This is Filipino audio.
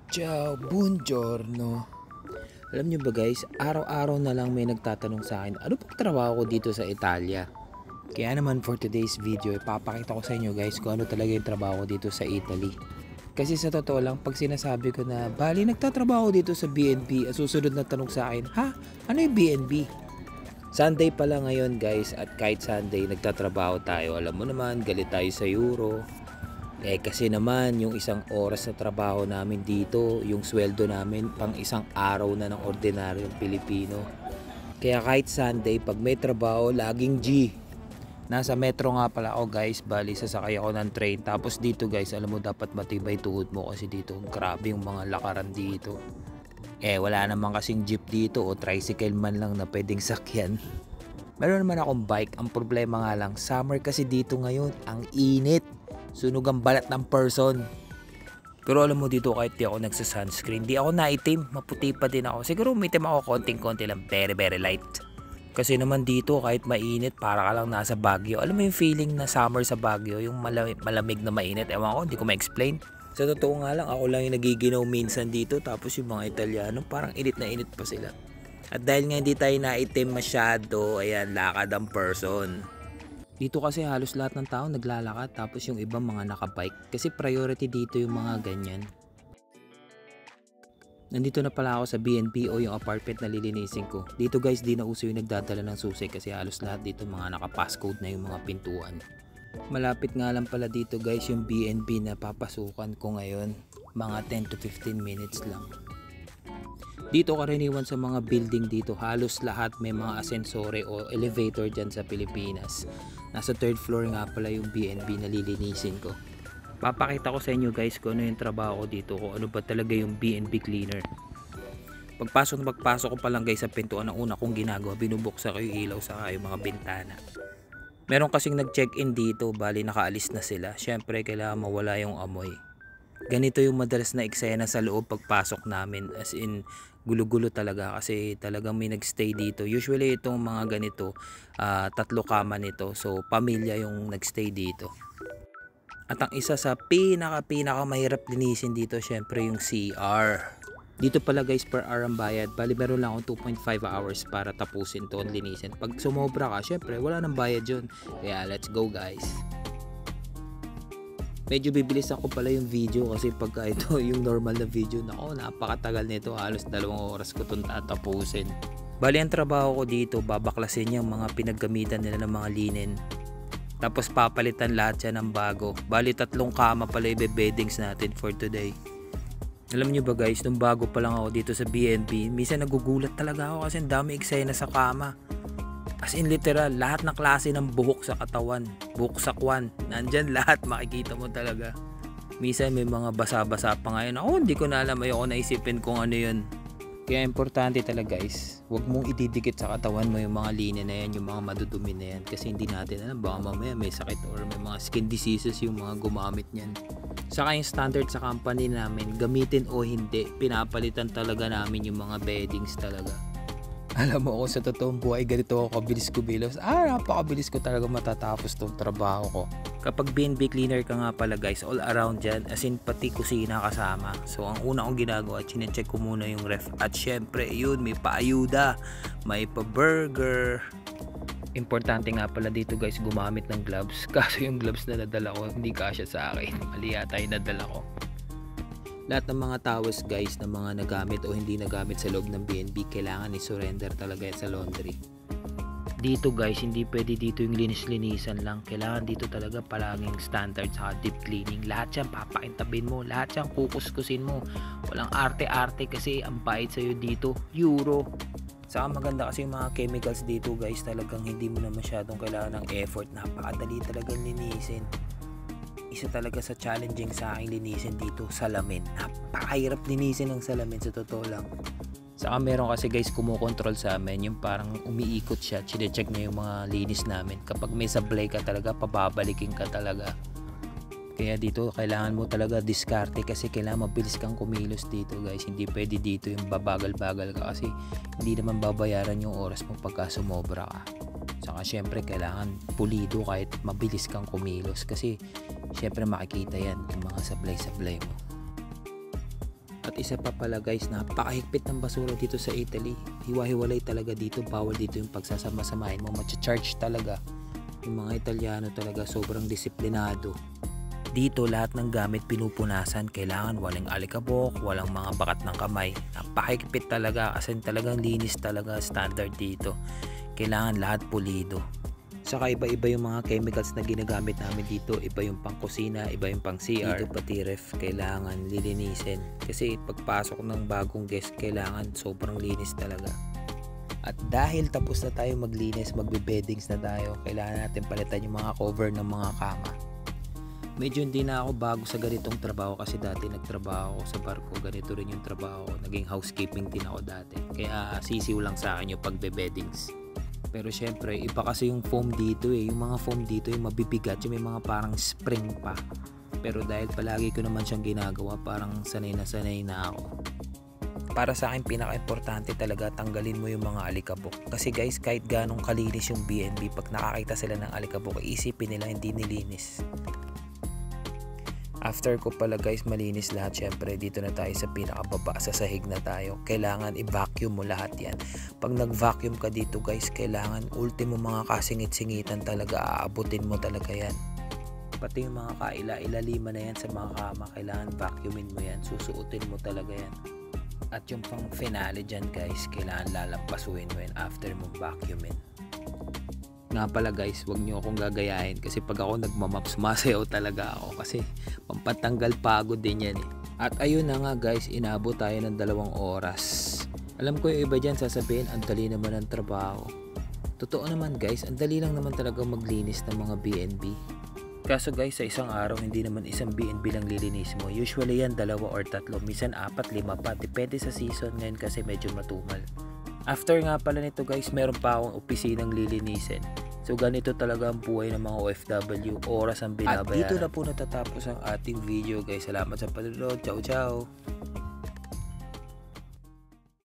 Ciao, buongiorno. Alam nyo ba guys, araw-araw na lang may nagtatanong sa akin, ano pong trabaho ko dito sa Italia? Kaya naman for today's video, ipapakita ko sa inyo guys kung ano talaga yung trabaho ko dito sa Italy. Kasi sa totoo lang, pag sinasabi ko na, bali nagtatrabaho dito sa BNB, susunod na tanong sa akin, ha? Ano yung BNB? Sunday pala ngayon guys, at kahit Sunday nagtatrabaho tayo. Alam mo naman, galit tayo sa Euro. Kasi naman yung isang oras na trabaho namin dito, yung sweldo namin pang isang araw na ng ordinaryong Pilipino. Kaya kahit Sunday, pag may trabaho, laging G. Nasa metro nga pala ako guys, bali sasakay ako ng train. Tapos dito guys, alam mo dapat matibay tuhod mo kasi dito grabe yung mga lakaran dito. Wala naman kasing jeep dito o tricycle man lang na pwedeng sakyan. Meron naman akong bike, ang problema nga lang, summer kasi dito ngayon, ang init. Sunog ang balat ng person. Pero alam mo dito kahit di ako nagsa-sunscreen, di ako naitim, maputi pa din ako. Siguro umitim ako konting-konti lang, very very light. Kasi naman dito kahit mainit, para ka lang nasa Baguio. Alam mo yung feeling na summer sa Baguio, yung malamig na mainit. Ewan ko, hindi ko ma-explain. Sa totoo nga lang, ako lang yung nagiginaw minsan dito. Tapos yung mga Italiano, parang init na init pa sila. At dahil nga hindi tayo naitim masyado, ayan, lakad ang person. Dito kasi halos lahat ng tao naglalakad, tapos yung ibang mga nakabike. Kasi priority dito yung mga ganyan. Nandito na pala ako sa BNB o yung apartment na lilinisin ko. Dito guys, di na uso yung nagdadala ng susi kasi halos lahat dito mga naka-passcode na yung mga pintuan. Malapit nga lang pala dito guys yung BNB na papasukan ko ngayon. Mga 10 to 15 minutes lang. Dito karaniwan sa mga building dito, halos lahat may mga ascensore o elevator dyan sa Pilipinas. Nasa third floor nga pala yung BNB na lilinisin ko. Papakita ko sa inyo guys kung ano yung trabaho ko dito, kung ano ba talaga yung BNB cleaner. Pagpasok ko pa lang guys sa pintuan, ang una kong ginagawa, binubuksan ko yung ilaw sa yung mga bintana. Meron kasing nag-check-in dito, bali nakaalis na sila. Syempre kailangan mawala yung amoy. Ganito yung madalas na eksena sa loob pagpasok namin, as in gulo-gulo talaga kasi talagang may nagstay dito. Usually itong mga ganito, 3 kama nito, so pamilya yung nagstay dito. At ang isa sa pinaka mahirap linisin dito, syempre yung CR. Dito pala guys per hour ang bayad, bali meron lang akong 2.5 hours para tapusin to linisin. Pag sumobra ka, syempre wala nang bayad yun. Kaya let's go guys. Medyo bibilisan ko pala yung video kasi pagka ito yung normal na video, nako napakatagal nito, halos 2 oras ko itong tatapusin. Bali ang trabaho ko dito, babaklasin yung mga pinaggamitan nila ng mga linen. Tapos papalitan lahat yan ng bago. Bali 3 kama pala ibe-beddings natin for today. Alam nyo ba guys, nung bago pa lang ako dito sa BNB, minsan nagugulat talaga ako kasi ang dami eksena sa kama. As in literal, lahat ng klase ng buhok sa katawan, buhok sa kwan, nandyan lahat, makikita mo talaga. Minsan may mga basa-basa pa ngayon. Ako hindi ko na alam, ayoko naisipin kung ano yun. Kaya importante talaga guys, huwag mong ididikit sa katawan mo yung mga linya na yan, yung mga madudumi na yan. Kasi hindi natin alam, baka mamaya may sakit or may mga skin diseases yung mga gumamit niyan. Saka yung standard sa company namin, gamitin o hindi, pinapalitan talaga namin yung mga beddings talaga. Alam mo ako sa totoong buhay, ganito ako kabilis kumilos. Napakabilis ko talaga matatapos tong trabaho ko. Kapag BNB cleaner ka nga pala guys, all around dyan, as in pati kusina kasama. So ang una kong ginagawa, chinecheck ko muna yung ref. At syempre yun, may paayuda, may pa-burger. Importante nga pala dito guys, gumamit ng gloves. Kaso yung gloves na nadala ko, hindi kasya sa akin. Mali yata yung nadala ko. Lahat ng mga towels guys na mga nagamit o hindi nagamit sa loob ng BNB, kailangan i-surrender talaga sa laundry. Dito guys, hindi pwede dito yung linis-linisan lang. Kailangan dito talaga palaging standard sa deep cleaning. Lahat yan papakintabin mo, lahat yan kukuskusin mo. Walang arte-arte kasi ang bayad sa'yo dito, euro. Saka maganda kasi yung mga chemicals dito guys, talagang hindi mo na masyadong kailangan ng effort. Napakadali talagang linisin. Isa talaga sa challenging sa akin linisin dito, salamin. Napakahirap linisin ng salamin sa totoo lang. Saka meron kasi guys kumukontrol sa amin, yung parang umiikot siya, chinecheck niya yung mga linis namin. Kapag may sablay ka talaga, pababalikin ka talaga. Kaya dito kailangan mo talaga diskarte kasi kailangan mabilis kang kumilos dito guys. Hindi pwede dito yung babagal-bagal ka kasi hindi naman babayaran yung oras mo pagka sumobra ka. Saka syempre kailangan pulido kahit mabilis kang kumilos kasi syempre makikita yan yung mga sablay-sablay mo. At isa pa pala guys, napakahigpit ng basura dito sa Italy. Hiwa-hiwalay talaga dito, bawal dito yung pagsasama-samahin mo, matcha-charge talaga. Yung mga Italiano talaga sobrang disiplinado. Dito lahat ng gamit pinupunasan, kailangan walang alikabok, walang mga bakat ng kamay. Napakahigpit talaga kasi talagang linis talaga standard dito. Kailangan lahat pulido. Saka iba-iba yung mga chemicals na ginagamit namin dito. Iba yung pang kusina, iba yung pang CR. Dito pati ref, kailangan lilinisin. Kasi pagpasok ng bagong guest, kailangan sobrang linis talaga. At dahil tapos na tayo maglinis, magbe-beddings na tayo, kailangan natin palitan yung mga cover ng mga kama. Medyo hindi na ako bago sa ganitong trabaho kasi dati nagtrabaho ako sa barko. Ganito rin yung trabaho ko. Naging housekeeping din ako dati. Kaya sisiw lang sa akin yung pagbe-beddings. Pero syempre, iba kasi yung foam dito eh. Yung mga foam dito yung mabibigat, yung may mga parang spring pa. Pero dahil palagi ko naman siyang ginagawa, parang sanay na ako. Para sa akin, pinaka-importante talaga tanggalin mo yung mga alikabok. Kasi guys, kahit ganong kalinis yung B&B, pag nakakita sila ng alikabok, isipin nila hindi nilinis. After ko pala guys malinis lahat, syempre dito na tayo sa pinakababa, sa sahig na tayo. Kailangan i-vacuum mo lahat yan. Pag nag-vacuum ka dito guys, kailangan ultimo mga kasingit-singitan talaga, aabutin mo talaga yan. Pati yung mga kaila-ilaliman na yan sa mga kama, kailangan vacuumin mo yan, susuotin mo talaga yan. At yung pang finale dyan guys, kailangan lalampasuin mo yan after mo vacuumin. Nga pala guys, wag nyo akong gagayahin kasi pag ako nagmamaps, sumasayaw talaga ako kasi pampatanggal pagod din yan eh. At ayun na nga guys, inabot tayo ng 2 oras. Alam ko yung iba dyan sasabihin, ang dali naman ng trabaho. Totoo naman guys, ang dali lang naman talaga maglinis ng mga B&B. Kaso guys, sa isang araw, hindi naman isang B&B lang lilinis mo. Usually yan 2 or 3, minsan 4, 5 pa. Depende sa season ngayon kasi medyo matumal. After nga pala nito guys, meron pa akong opisinang lilinisin. So ganito talaga ang buhay ng mga OFW, oras ang binabayaran. At dito na po natatapos ang ating video guys. Salamat sa panonood. Ciao ciao!